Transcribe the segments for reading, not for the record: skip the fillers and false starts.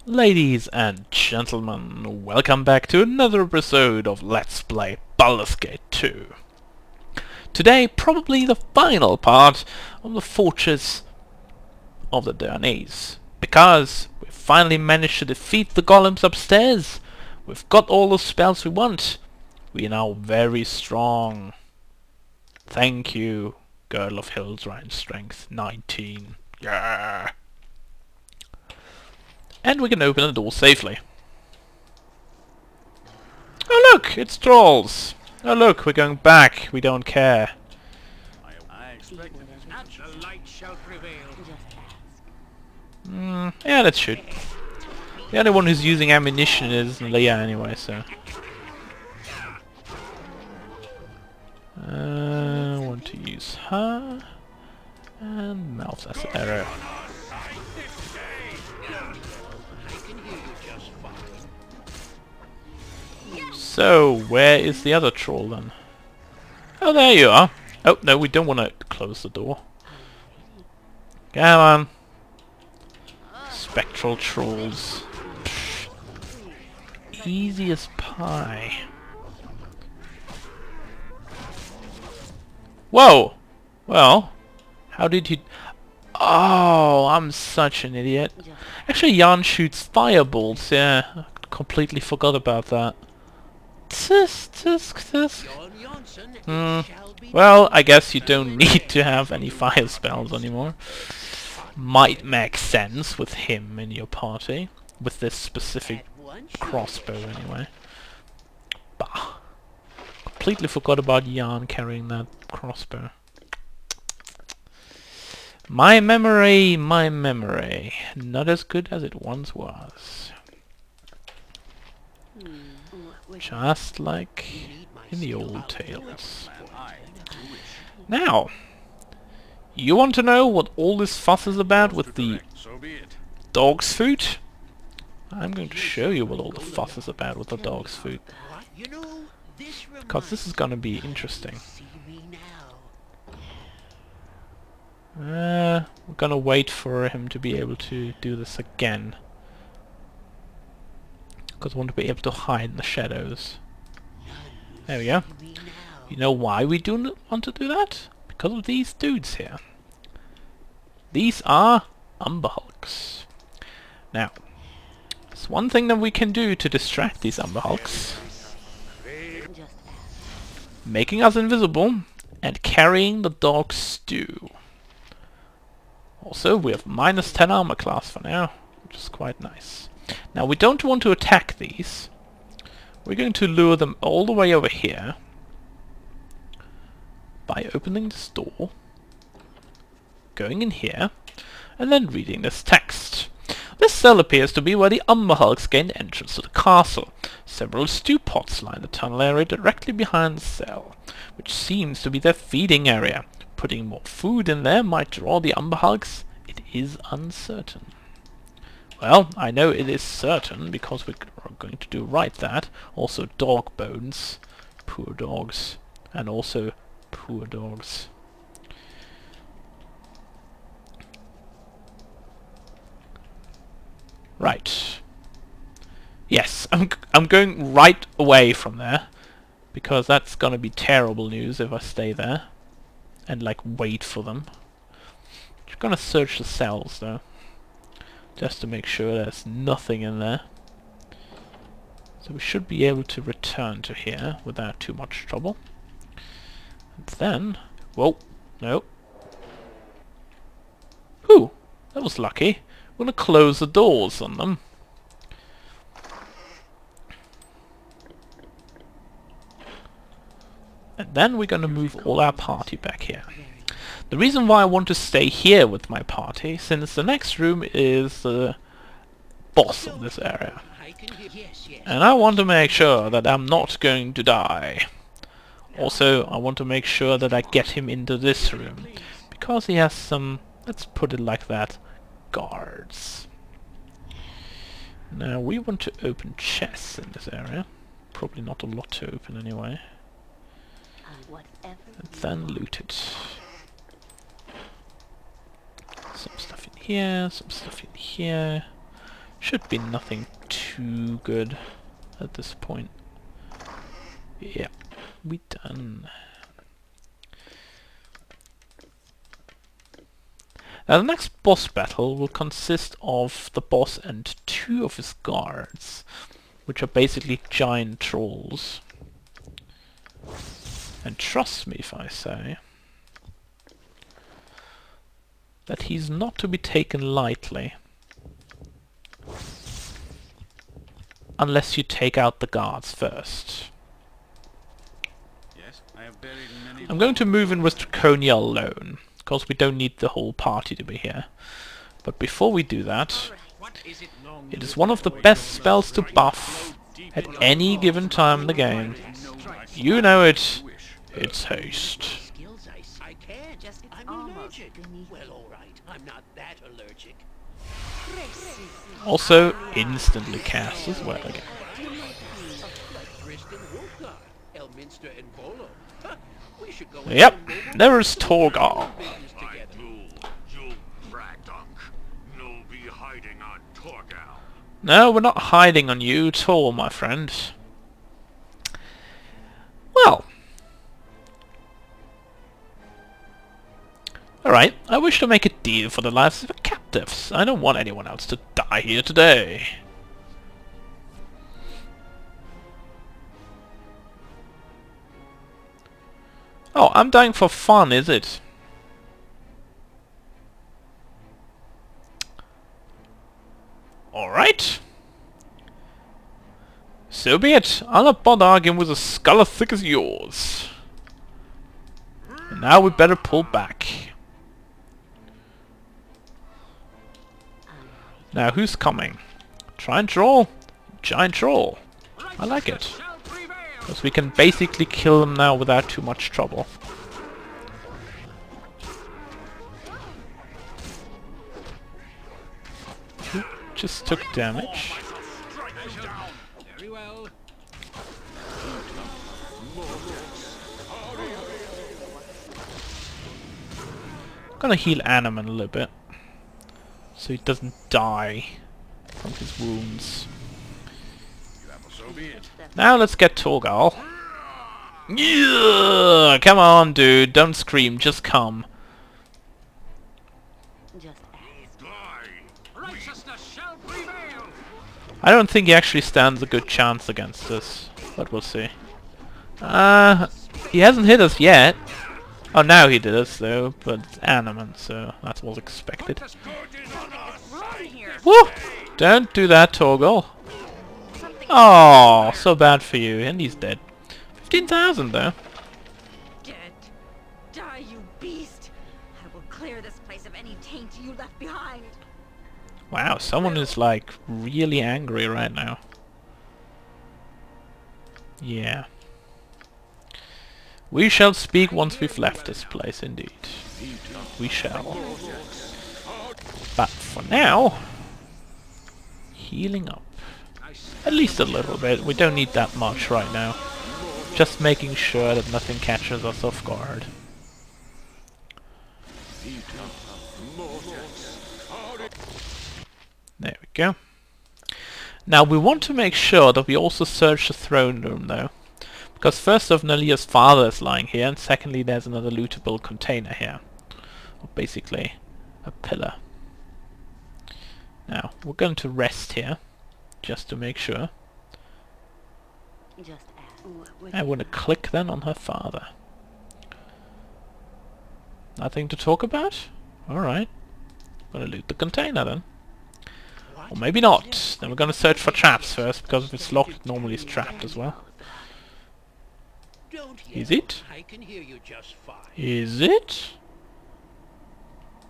Ladies and gentlemen, welcome back to another episode of Let's Play Baldur's Gate 2. Today, probably the final part of the Fortress of the Danes, because we finally managed to defeat the golems upstairs. We've got all the spells we want. We are now very strong. Thank you, Girl of Hildrine Strength 19. Yeah! And we can open the door safely. Oh look, it's trolls! Oh look, we're going back, we don't care. I expect that the light shall prevail. Yeah, that should. The only one who's using ammunition is Leah anyway, so... I want to use her... and mouth as an arrow. So, where is the other troll then? Oh, there you are. Oh, no, we don't want to close the door. Come on. Spectral trolls. Psh. Easy as pie. Whoa! Well, how did he... Oh, I'm such an idiot. Actually, Jan shoots fireballs, yeah. I completely forgot about that. Well, I guess you don't need to have any fire spells anymore. Might make sense with him in your party. With this specific crossbow anyway. Bah. Completely forgot about Jan carrying that crossbow. My memory, not as good as it once was. Just like in the old tales. Now, you want to know what all this fuss is about with the dog's food? I'm going to show you what all the fuss is about with the dog's food. Because this is going to be interesting. We're gonna wait for him to be able to do this again. Because I want to be able to hide in the shadows. There we go. You know why we do want to do that? Because of these dudes here. These are Umber Hulks. Now, there's one thing that we can do to distract these Umber Hulks. Making us invisible and carrying the dog's stew. Also, we have minus 10 armor class for now, which is quite nice. Now, we don't want to attack these. We're going to lure them all the way over here by opening this door, going in here, and then reading this text. This cell appears to be where the Umber Hulks gained entrance to the castle. Several stew pots line the tunnel area directly behind the cell, which seems to be their feeding area. Putting more food in there might draw the Umber Hulks. It is uncertain. Well, I know it is certain because we're going to do right that. Also dog bones. Poor dogs. And also poor dogs. Right. Yes, I'm going right away from there. Because that's gonna be terrible news if I stay there. And like wait for them. Just gonna search the cells though. Just to make sure there's nothing in there. So we should be able to return to here without too much trouble. And then... Whoa! No. Whew! That was lucky. We're gonna close the doors on them. And then we're gonna move all our party back here. The reason why I want to stay here with my party, since the next room is the boss of this area. And I want to make sure that I'm not going to die. Also, I want to make sure that I get him into this room. Because he has some, let's put it like that, guards. Now, we want to open chests in this area. Probably not a lot to open anyway. And then loot it. Some stuff in here, some stuff in here. Should be nothing too good at this point. Yeah, we done. Now the next boss battle will consist of the boss and 2 of his guards, which are basically giant trolls. And trust me if I say that he's not to be taken lightly. Unless you take out the guards first. Yes, I have buried many. I'm going to move in with Draconia alone, because we don't need the whole party to be here. But before we do that, What is it long it is one of the best spells to buff at any given time in the game. You know it. It's haste. Skills I can. Just it's I'm almost allergic. beneath. Well, all right. I'm not that allergic. Also instantly cast as well again. Like Driston, Wolfgar, Elminster, and Bolo. Huh, we should go. Yep, and do there is Torgal. business together. You bragdunk. No be hiding on Torgal. No, we're not hiding on you at all, my friend. Well. Alright, I wish to make a deal for the lives of the captives. I don't want anyone else to die here today. Oh, I'm dying for fun, is it? Alright. So be it. I'll not bother arguing with a skull as thick as yours. And now we better pull back. Now who's coming? Try and troll. Giant troll. I like it. Because we can basically kill them now without too much trouble. Who just took damage? Very well. Gonna heal Animan a little bit, so he doesn't die from his wounds. So be it. Now let's get Torgal. Yeah, come on, dude, don't scream, just come. Just ask. Die. Righteousness shall prevail. I don't think he actually stands a good chance against us, but we'll see. He hasn't hit us yet. Oh, now he did us though, but it's Animan, so that was expected. What's good is on our Wrong here. Woo! Don't do that, Torgal. Something Oh, so bad for you, and he's dead. 15,000 though. dead. Die, you beast! I will clear this place of any taint you left behind. Wow, someone is like really angry right now. Yeah. We shall speak once we've left this place, indeed. We shall. But for now, healing up. At least a little bit. We don't need that much right now. Just making sure that nothing catches us off guard. There we go. Now we want to make sure that we also search the throne room though. Because first off, Nalia's father is lying here, and secondly there's another lootable container here. Or basically a pillar. Now, we're going to rest here, just to make sure. Just ask. I want to click then on her father. Nothing to talk about? Alright. Gonna loot the container then. Or maybe not. Then we're gonna search for traps first, because if it's locked, it normally is trapped as well. Don't Is yell. it? I can hear you just fine. Is it?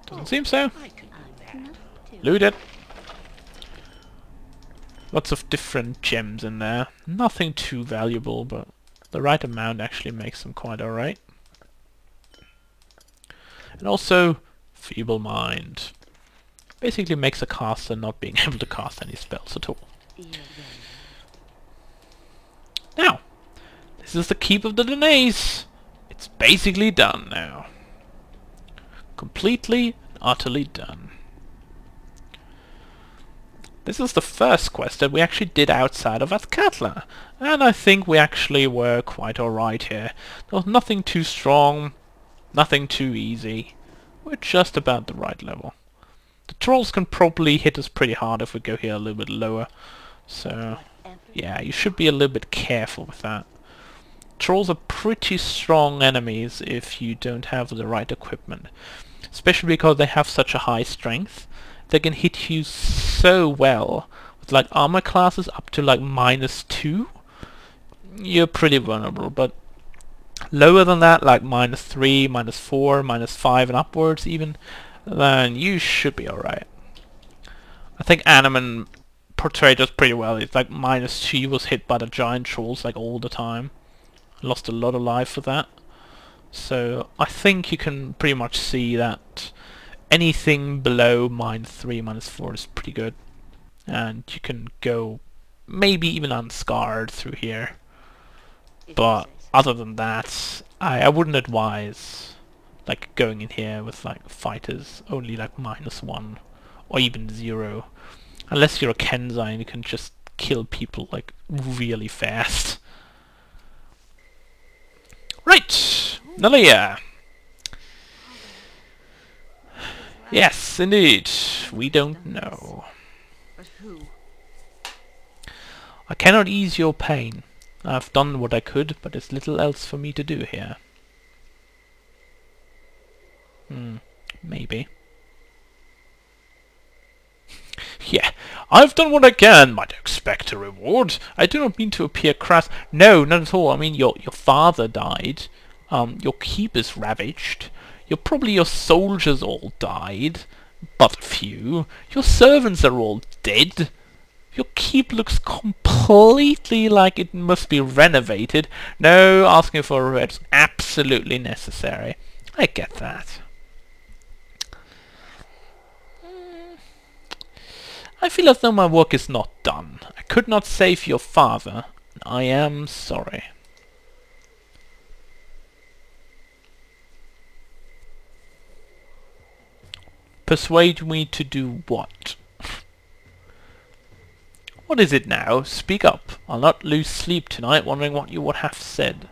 Doesn't seem so. I can do that. Loot it. Lots of different gems in there. Nothing too valuable, but the right amount actually makes them quite alright. And also, Feeble Mind. Basically makes a caster not being able to cast any spells at all. Now, this is the Keep of the Denays. It's basically done now. Completely and utterly done. This is the first quest that we actually did outside of Athkatla, and I think we actually were quite alright here. There was nothing too strong, nothing too easy. We're just about the right level. The trolls can probably hit us pretty hard if we go here a little bit lower, so yeah, you should be a little bit careful with that. Trolls are pretty strong enemies if you don't have the right equipment, especially because they have such a high strength. They can hit you so well with like armor classes up to like -2. You're pretty vulnerable, but lower than that, like -3, -4, -5 and upwards even, then you should be alright. I think Animan portrayed us pretty well. It's like -2, he was hit by the giant trolls like all the time. Lost a lot of life with that. So I think you can pretty much see that anything below -3, -4 is pretty good. And you can go maybe even unscarred through here. But other than that, I wouldn't advise like going in here with like fighters only like -1 or even 0. Unless you're a Kenzai and you can just kill people like really fast. Right, Nalia. Yes, indeed. We don't know. But who? I cannot ease your pain. I've done what I could, but there's little else for me to do here. Maybe. Yeah, I've done what I can. Might expect a reward. I do not mean to appear crass. No, not at all. I mean, your father died. Your keep is ravaged. Probably your soldiers all died, but a few. Your servants are all dead. Your keep looks completely like it must be renovated. No, asking for a reward is absolutely necessary. I get that. I feel as though my work is not done. I could not save your father. I am sorry. Persuade me to do what? What is it now? Speak up. I'll not lose sleep tonight wondering what you would have said.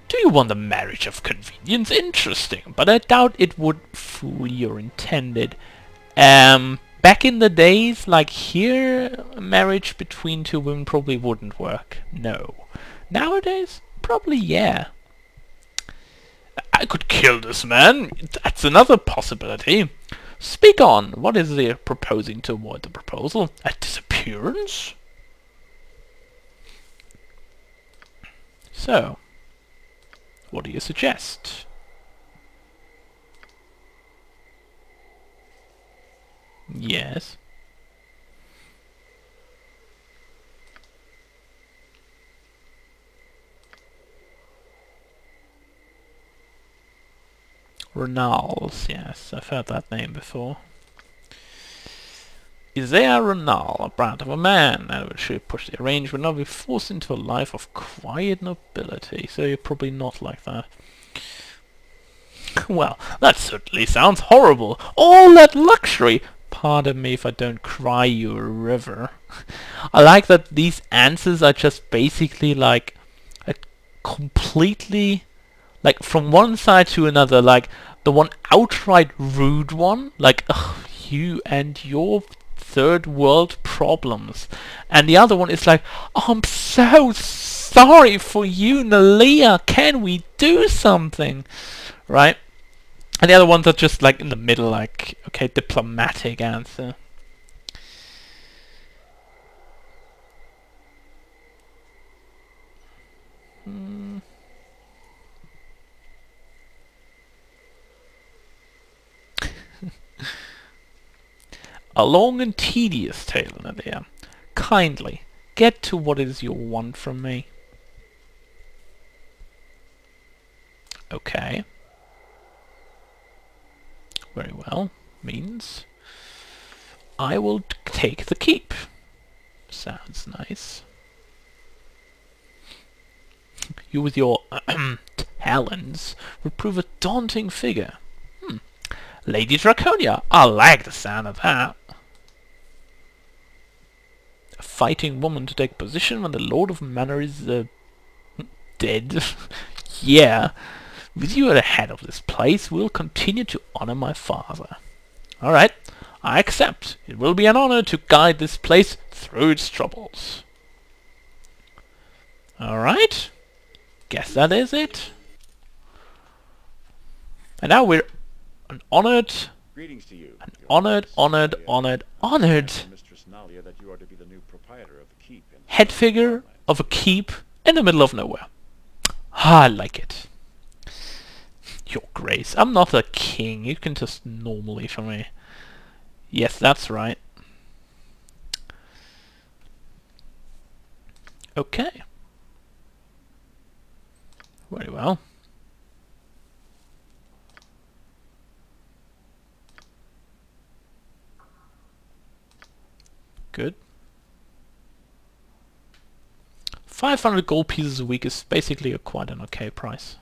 Do you want a marriage of convenience? Interesting, but I doubt it would fool your intended. Back in the days, like here, a marriage between two women probably wouldn't work. No. Nowadays, probably yeah. I could kill this man. That's another possibility. Speak on. What is he proposing to avoid the proposal? A disappearance? So, what do you suggest? Yes. Renals, yes, I've heard that name before. Isaiah Renal, a brand of a man, and would should push the arrangement not be forced into a life of quiet nobility, so you're probably not like that. Well, that certainly sounds horrible. All that luxury! Pardon me if I don't cry you a river. I like that these answers are just basically like a completely like from one side to another, like the one outright rude one, like ugh, you and your third world problems, and the other one is like, oh, I'm so sorry for you, Nalia, can we do something? Right? And the other ones are just like in the middle, like, okay, diplomatic answer. A long and tedious tale, Nadia. Kindly, get to what is your want from me. Okay. Very well. Means I will take the keep. Sounds nice. You with your talons would prove a daunting figure. Lady Draconia, I like the sound of that. A fighting woman to take position when the Lord of Manor is dead. Yeah. With you at the head of this place, we'll continue to honor my father. Alright, I accept. It will be an honor to guide this place through its troubles. Alright. Guess that is it. And now we're an honored... Greetings to you. An honored Mistress Nalia, that you are to be the new proprietor of the keep in head figure of a keep in the middle of nowhere. Ah, I like it. Your Grace, I'm not a king. You can just normally for me. Yes, that's right. Okay. Very well. Good. 500 gold pieces a week is basically quite an okay price.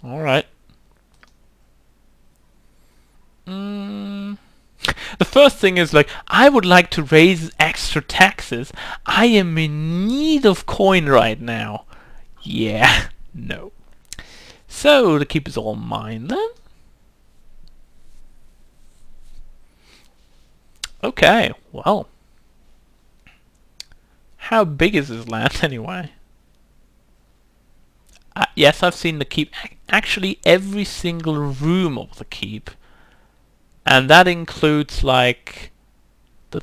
Alright. The first thing is like, I would like to raise extra taxes. I am in need of coin right now. Yeah, no. So, the keep is all mine then. Okay, well. How big is this land anyway? Yes, I've seen the keep. Actually, every single room of the keep. And that includes like the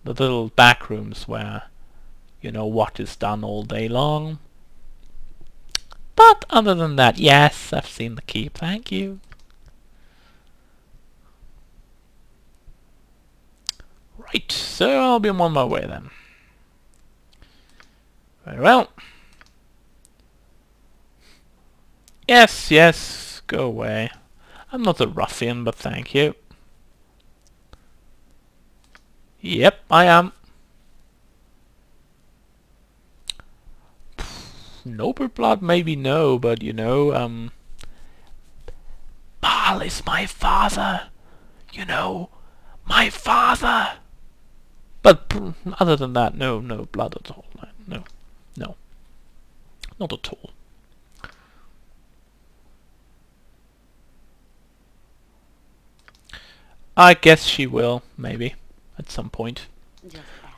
little back rooms where, you know, what is done all day long. But other than that, yes, I've seen the keep. Thank you. Right, so I'll be on my way then. Very well. Yes, yes, go away. I'm not a ruffian, but thank you. Yep, I am. Noble blood, maybe no, but you know, Baal is my father. You know, my father. But other than that, no blood at all. No, not at all. I guess she will, maybe, at some point.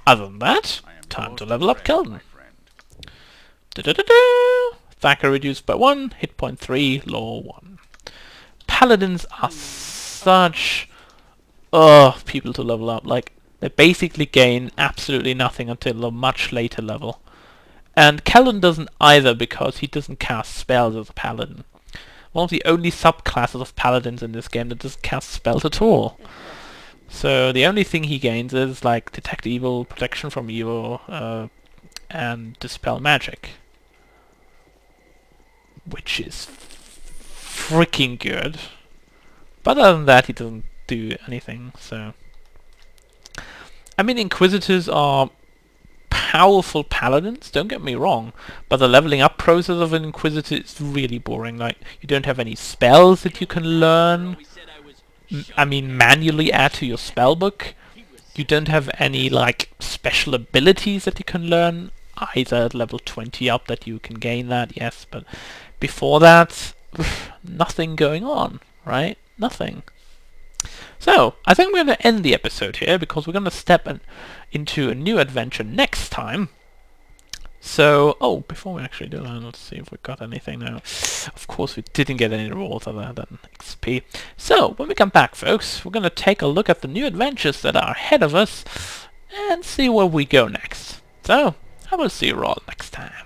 Other than that, time to level up Keldon. Thacker reduced by 1, hit point 3, law 1. Paladins are such people to level up. Like, they basically gain absolutely nothing until a much later level. And Keldon doesn't either, because he doesn't cast spells as a paladin. One of the only subclasses of paladins in this game that doesn't cast spells at all. So the only thing he gains is like detect evil, protection from evil, and dispel magic, which is freaking good. But other than that, he doesn't do anything. So I mean, Inquisitors are powerful paladins, don't get me wrong, but the leveling up process of an Inquisitor is really boring. Like, you don't have any spells that you can learn, manually add to your spellbook. You don't have any, like, special abilities that you can learn, either at level 20 up that you can gain that, yes, but before that, nothing going on, right? Nothing. So, I think we're going to end the episode here, because we're going to step into a new adventure next time. So, before we actually do that, let's see if we got anything now. Of course, we didn't get any rewards other than XP. So, when we come back, folks, we're going to take a look at the new adventures that are ahead of us, and see where we go next. So, I will see you all next time.